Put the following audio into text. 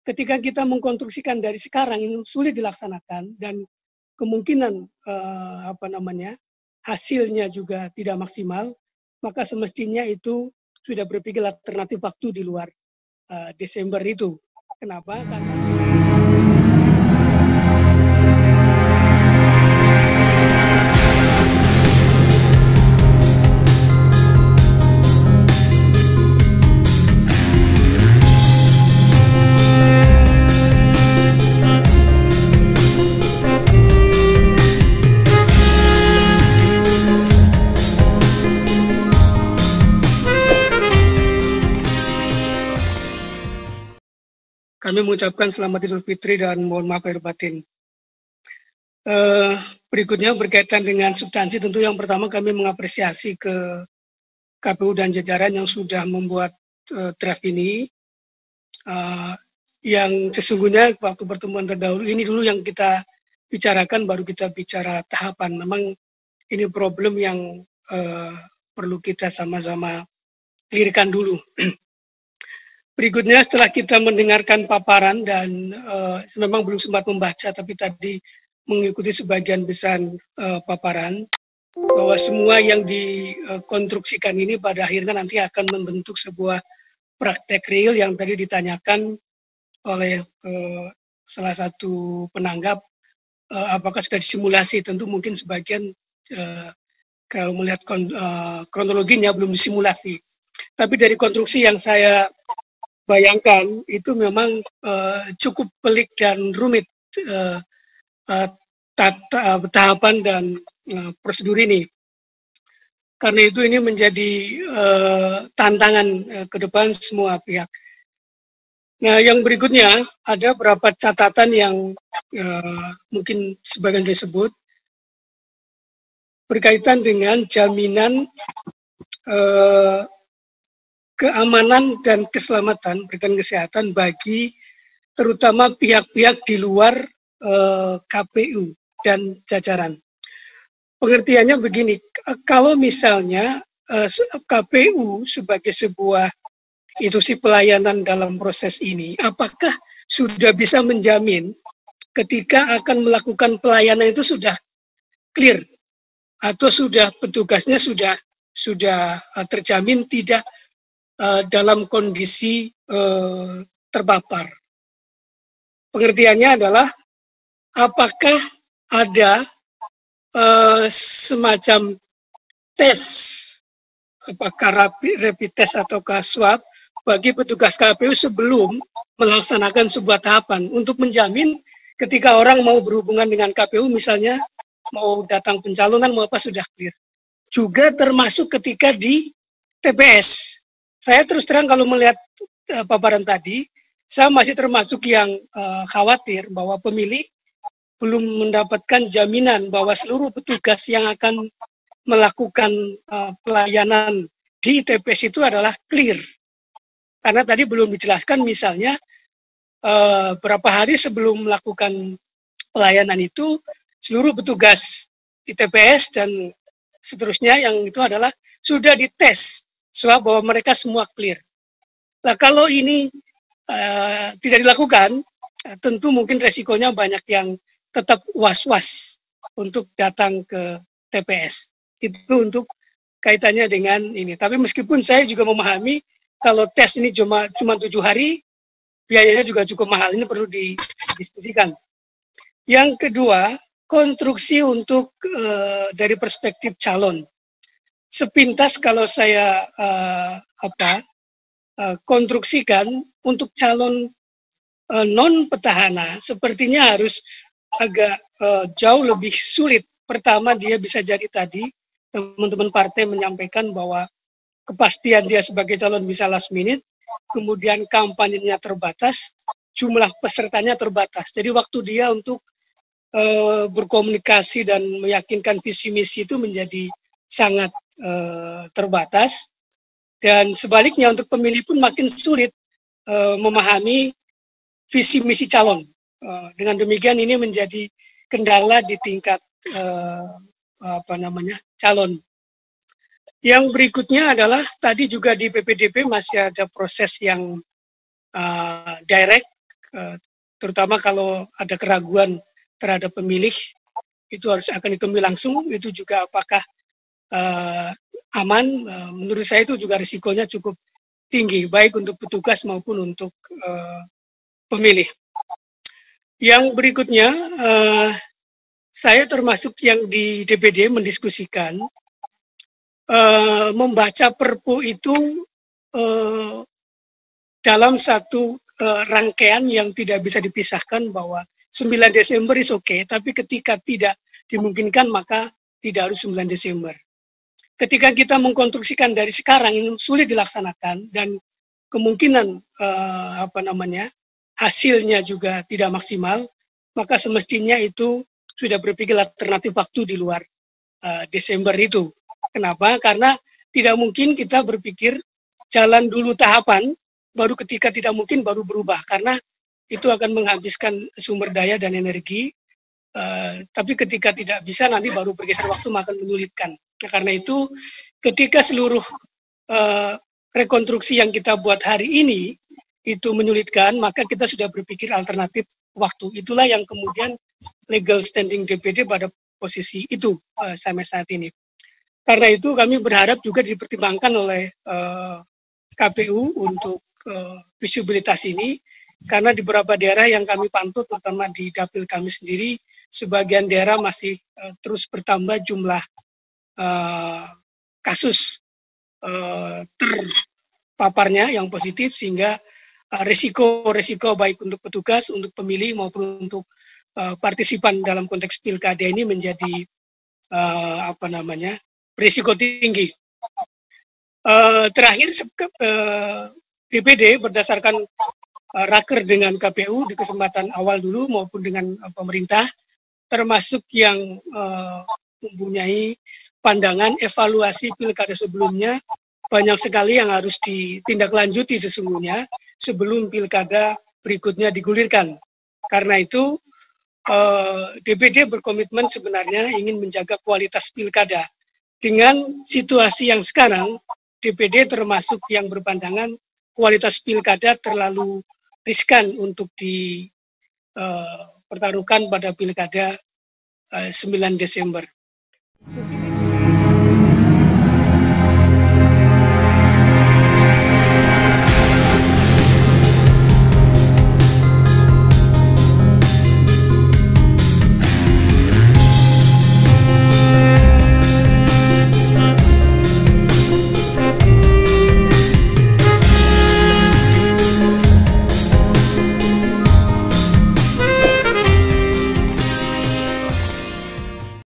ketika kita mengkonstruksikan dari sekarang ini sulit dilaksanakan dan kemungkinan hasilnya juga tidak maksimal, maka semestinya itu sudah berpikir alternatif waktu di luar Desember itu. Kenapa? Karena kami mengucapkan selamat Idul Fitri dan mohon maaf lahir batin. Berikutnya berkaitan dengan substansi, tentu yang pertama kami mengapresiasi ke KPU dan jajaran yang sudah membuat draft ini. Yang sesungguhnya waktu pertemuan terdahulu ini dulu yang kita bicarakan, baru kita bicara tahapan. Memang ini problem yang perlu kita sama-sama clearkan dulu. Berikutnya setelah kita mendengarkan paparan dan memang belum sempat membaca, tapi tadi mengikuti sebagian besar paparan, bahwa semua yang dikonstruksikan ini pada akhirnya nanti akan membentuk sebuah praktek real yang tadi ditanyakan oleh salah satu penanggap, apakah sudah disimulasi. Tentu mungkin sebagian kalau melihat kronologinya belum disimulasi. Tapi dari konstruksi yang saya bayangkan itu memang cukup pelik dan rumit tahapan dan prosedur ini. Karena itu ini menjadi tantangan ke depan semua pihak. Nah, yang berikutnya ada beberapa catatan yang mungkin sebagian disebut berkaitan dengan jaminan keamanan dan keselamatan berkaitan kesehatan bagi terutama pihak-pihak di luar KPU dan jajaran. Pengertiannya begini, kalau misalnya KPU sebagai sebuah institusi pelayanan dalam proses ini, apakah sudah bisa menjamin ketika akan melakukan pelayanan itu sudah clear atau sudah petugasnya sudah terjamin tidak dalam kondisi terpapar. Pengertiannya adalah apakah ada semacam tes, apakah rapid test ataukah swab bagi petugas KPU sebelum melaksanakan sebuah tahapan untuk menjamin ketika orang mau berhubungan dengan KPU, misalnya mau datang pencalonan mau apa sudah clear. Juga termasuk ketika di TPS. Saya terus terang kalau melihat paparan tadi, saya masih termasuk yang khawatir bahwa pemilih belum mendapatkan jaminan bahwa seluruh petugas yang akan melakukan pelayanan di TPS itu adalah clear. Karena tadi belum dijelaskan misalnya berapa hari sebelum melakukan pelayanan itu seluruh petugas di TPS dan seterusnya yang itu adalah sudah dites swab bahwa mereka semua clear. Nah, kalau ini tidak dilakukan, tentu mungkin resikonya banyak yang tetap was-was untuk datang ke TPS. Itu untuk kaitannya dengan ini. Tapi meskipun saya juga memahami kalau tes ini cuma 7 hari, biayanya juga cukup mahal. Ini perlu didiskusikan. Yang kedua, konstruksi untuk dari perspektif calon. Sepintas kalau saya konstruksikan untuk calon non petahana sepertinya harus agak jauh lebih sulit. Pertama, dia bisa jadi tadi teman-teman partai menyampaikan bahwa kepastian dia sebagai calon bisa last minute, kemudian kampanyenya terbatas, jumlah pesertanya terbatas. Jadi waktu dia untuk berkomunikasi dan meyakinkan visi misi itu menjadi sangat terbatas. Dan sebaliknya untuk pemilih pun makin sulit memahami visi misi calon. Dengan demikian ini menjadi kendala di tingkat calon. Yang berikutnya adalah tadi juga di PPDB masih ada proses yang direct terutama kalau ada keraguan terhadap pemilih, itu harus akan ditemui langsung. Itu juga apakah aman, menurut saya itu juga risikonya cukup tinggi, baik untuk petugas maupun untuk pemilih. Yang berikutnya, saya termasuk yang di DPD mendiskusikan membaca Perpu itu dalam satu rangkaian yang tidak bisa dipisahkan, bahwa 9 Desember is okay, tapi ketika tidak dimungkinkan maka tidak harus 9 Desember. Ketika kita mengkonstruksikan dari sekarang ini sulit dilaksanakan dan kemungkinan hasilnya juga tidak maksimal, maka semestinya itu sudah berpikir alternatif waktu di luar Desember itu. Kenapa? Karena tidak mungkin kita berpikir jalan dulu tahapan, baru ketika tidak mungkin baru berubah, karena itu akan menghabiskan sumber daya dan energi. Tapi ketika tidak bisa nanti baru bergeser waktu, maka menyulitkan. Nah, karena itu ketika seluruh rekonstruksi yang kita buat hari ini itu menyulitkan, maka kita sudah berpikir alternatif waktu. Itulah yang kemudian legal standing DPD pada posisi itu sampai saat ini. Karena itu kami berharap juga dipertimbangkan oleh KPU untuk visibilitas ini, karena di beberapa daerah yang kami pantau, terutama di dapil kami sendiri, sebagian daerah masih terus bertambah jumlah kasus terpaparnya yang positif, sehingga risiko baik untuk petugas, untuk pemilih maupun untuk partisipan dalam konteks pilkada ini menjadi risiko tinggi. Terakhir, DPD berdasarkan raker dengan KPU di kesempatan awal dulu maupun dengan pemerintah, termasuk yang mempunyai pandangan evaluasi pilkada sebelumnya, banyak sekali yang harus ditindaklanjuti sesungguhnya sebelum pilkada berikutnya digulirkan. Karena itu DPD berkomitmen sebenarnya ingin menjaga kualitas pilkada. Dengan situasi yang sekarang, DPD termasuk yang berpandangan kualitas pilkada terlalu riskan untuk dipertaruhkan pada pilkada 9 Desember.